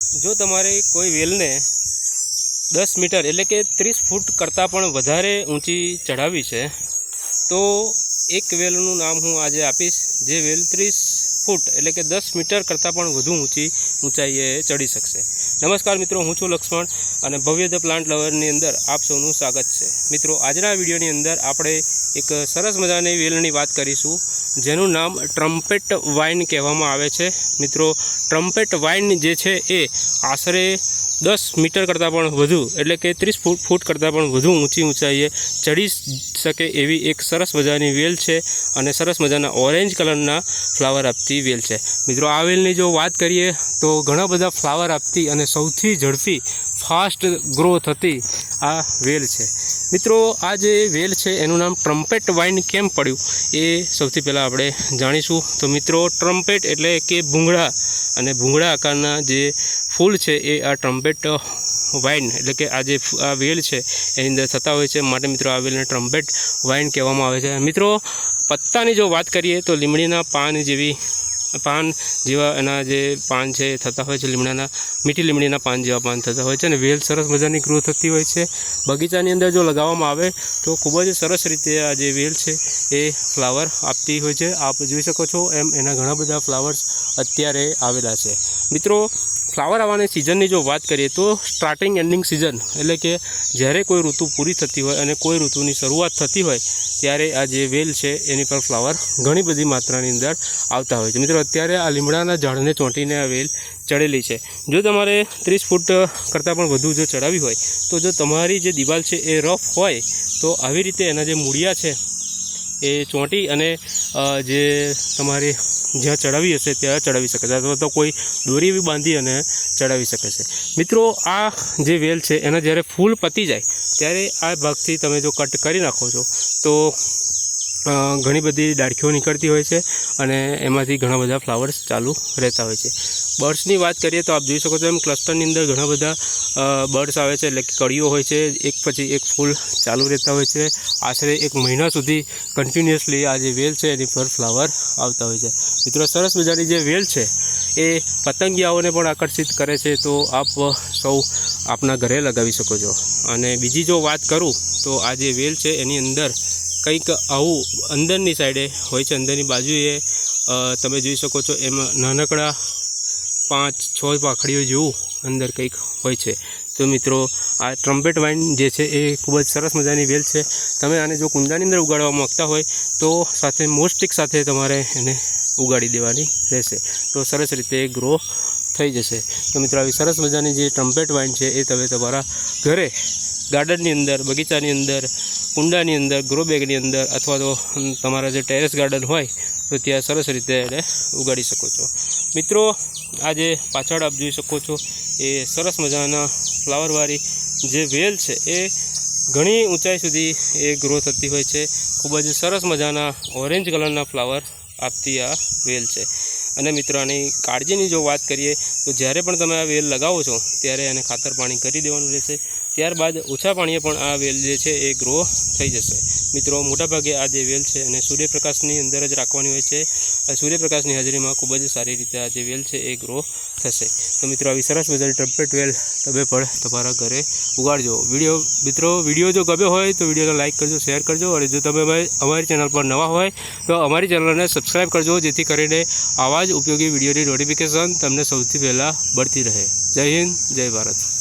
જો તમારે કોઈ વેલને 10 મીટર એટલે કે 30 ફૂટ કરતાં પણ વધારે ઊંચી ચડાવવી છે તો એક વેલનું નામ હું આજે આપીશ, જે વેલ 30 ફૂટ એટલે કે 10 મીટર કરતાં પણ વધુ ઊંચાઈએ ચડી શકશે। નમસ્કાર મિત્રો, હું છું લક્ષ્મણ અને ભવ્ય ધ પ્લાન્ટ લવરની અંદર આપ સૌનું સ્વાગત છે। મિત્રો, આજના વિડીયોની અંદર આપણે એક સરસ મજાની વેલની વાત કરીશું જેનું નામ ટ્રમ્પેટ વાઇન કહેવામાં આવે છે। મિત્રો, ટ્રમ્પેટ વાઇન જે છે એ આશરે 10 મીટર કરતાં પણ વધુ એટલે કે 30 ફૂટ કરતાં પણ વધુ ઊંચાઈએ ચડી શકે એવી એક સરસ મજાની વેલ છે અને સરસ મજાના ઓરેન્જ કલરના ફ્લાવર આપતી વેલ છે। મિત્રો, આ વેલની જો વાત કરીએ તો ઘણા બધા ફ્લાવર આપતી અને સૌથી ઝડપી ફાસ્ટ ગ્રો થતી આ વેલ છે। મિત્રો, આ જે વેલ છે એનું નામ ટ્રમ્પેટ વાઇન કેમ પડ્યું એ સૌથી પહેલાં આપણે જાણીશું। તો મિત્રો, ટ્રમ્પેટ એટલે કે ભૂંગળા અને ભૂંગળા આકારના જે ફૂલ છે એ આ ટ્રમ્પેટ વાઇન એટલે કે આ વેલ છે એની અંદર થતા હોય છે, માટે મિત્રો આ વેલને ટ્રમ્પેટ વાઇન કહેવામાં આવે છે। મિત્રો, પત્તાની જો વાત કરીએ તો લીમડીના પાન જેવા એના જે પાન છે થતા હોય છે, મીઠી લીમડીના પાન જેવા પાન થતા હોય છે અને વેલ સરસ મજાની ગ્રો થતી હોય છે। બગીચાની અંદર જો લગાવવામાં આવે તો ખૂબ જ સરસ રીતે આ જે વેલ છે એ ફ્લાવર આપતી હોય છે। આપ જોઈ શકો છો એમ એના ઘણા બધા ફ્લાવર્સ અત્યારે આવેલા છે। મિત્રો, ફ્લાવર આવવાની સિઝનની જો વાત કરીએ તો સ્ટાર્ટિંગ એન્ડિંગ સિઝન એટલે કે જ્યારે કોઈ ઋતુ પૂરી થતી હોય અને કોઈ ઋતુની શરૂઆત થતી હોય ત્યારે આ જે વેલ છે એની પર ફ્લાવર ઘણી બધી માત્રાની અંદર આવતા હોય છે। મિત્રો, અત્યારે આ લીમડાના ઝાડને ચોંટીને આ વેલ ચડેલી છે। જો તમારે 30 ફૂટ કરતાં પણ વધુ જો ચડાવી હોય તો જો તમારી જે દિવાલ છે એ રફ હોય તો આવી રીતે એના જે મૂળિયા છે એ ચોંટી અને જે તમારે જ્યાં ચડાવી હશે ત્યાં ચડાવી શકે છે અથવા તો કોઈ દોરી બી બાંધી અને ચડાવી શકે છે। મિત્રો, આ જે વેલ છે એના જ્યારે ફૂલ પતી જાય ત્યારે આ ભાગથી તમે જો કટ કરી નાખો છો તો ઘણી બધી ડાળખીઓ નીકળતી હોય છે અને એમાંથી ઘણા બધા ફ્લાવર્સ ચાલુ રહેતા હોય છે। બર્ડ્સની વાત કરીએ તો આપ જોઈ શકો છો એમ ક્લસ્ટરની અંદર ઘણા બધા બર્ડ્સ આવે છે એટલે કે કળીઓ હોય છે, એક પછી એક ફૂલ ચાલુ રહેતા હોય છે। આશરે 1 મહિના સુધી કન્ટિન્યુઅસલી આ જે વેલ છે એની પર ફ્લાવર આવતા હોય છે। મિત્રો, સરસ મજાની જે વેલ છે એ પતંગિયાઓને પણ આકર્ષિત કરે છે, તો આપ સૌ આપના ઘરે લગાવી શકો છો। અને બીજી જો વાત કરું તો આ જે વેલ છે એની અંદર કંઈક આવું અંદરની સાઈડે હોય છે, અંદરની બાજુએ તમે જોઈ શકો છો એમાં નાનકડા 5-6 પાંખડીઓ જેવું અંદર કંઈક હોય છે। તો મિત્રો, આ ટ્રમ્પેટ વાઇન જે છે એ ખૂબ જ સરસ મજાની વેલ છે। તમે આને જો કુંડાની અંદર ઉગાડવા માગતા હોય તો સાથે મોસ્ટિક સાથે તમારે એને ઉગાડી દેવાની રહેશે, તો સરસ રીતે ગ્રો થઈ જશે। તો મિત્રો, આવી સરસ મજાની જે ટ્રમ્પેટ વાઇન છે એ તમે તમારા ઘરે ગાર્ડનની અંદર, બગીચાની અંદર, કુંડાની અંદર, ગ્રો બેગની અંદર અથવા તો તમારા જે ટેરેસ ગાર્ડન હોય તો ત્યાં સરસ રીતે એને ઉગાડી શકો છો। મિત્રો, આ જે પાછળ આપ જોઈ શકો છો એ સરસ મજાના ફ્લાવરવાળી જે વેલ છે એ ઘણી ઊંચાઈ સુધી એ ગ્રો થતી હોય છે। ખૂબ જ સરસ મજાના ઓરેન્જ કલરના ફ્લાવર આપતી આ વેલ છે। અને મિત્રો, આની કાળજીની જો વાત કરીએ તો જ્યારે પણ તમે આ વેલ લગાવો છો ત્યારે એને ખાતર પાણી કરી દેવાનું રહેશે, ત્યારબાદ ઓછા પાણીએ પણ આ વેલ જે છે એ ગ્રો થઈ જશે। મિત્રો, મોટાભાગે આ જે વેલ છે એને સૂર્યપ્રકાશની અંદર જ રાખવાની હોય છે, સૂર્યપ્રકાશની હાજરીમાં ખૂબ જ સારી રીતે આ જે વેલ છે એ ગ્રો થશે। તો મિત્રો, આવી સરસ મજાની ટ્રમ્પેટ વેલ તમે પણ તમારા ઘરે ઉગાડજો। વિડીયો જો ગમ્યો હોય તો વિડીયોને લાઇક કરજો, શેર કરજો અને જો તમે અમારી ચેનલ પર નવા હોય તો અમારી ચેનલને સબસ્ક્રાઈબ કરજો, જેથી કરીને આવા જ ઉપયોગી વિડીયોની નોટિફિકેશન તમને સૌથી પહેલાં મળતી રહે। જય હિન્દ, જય ભારત।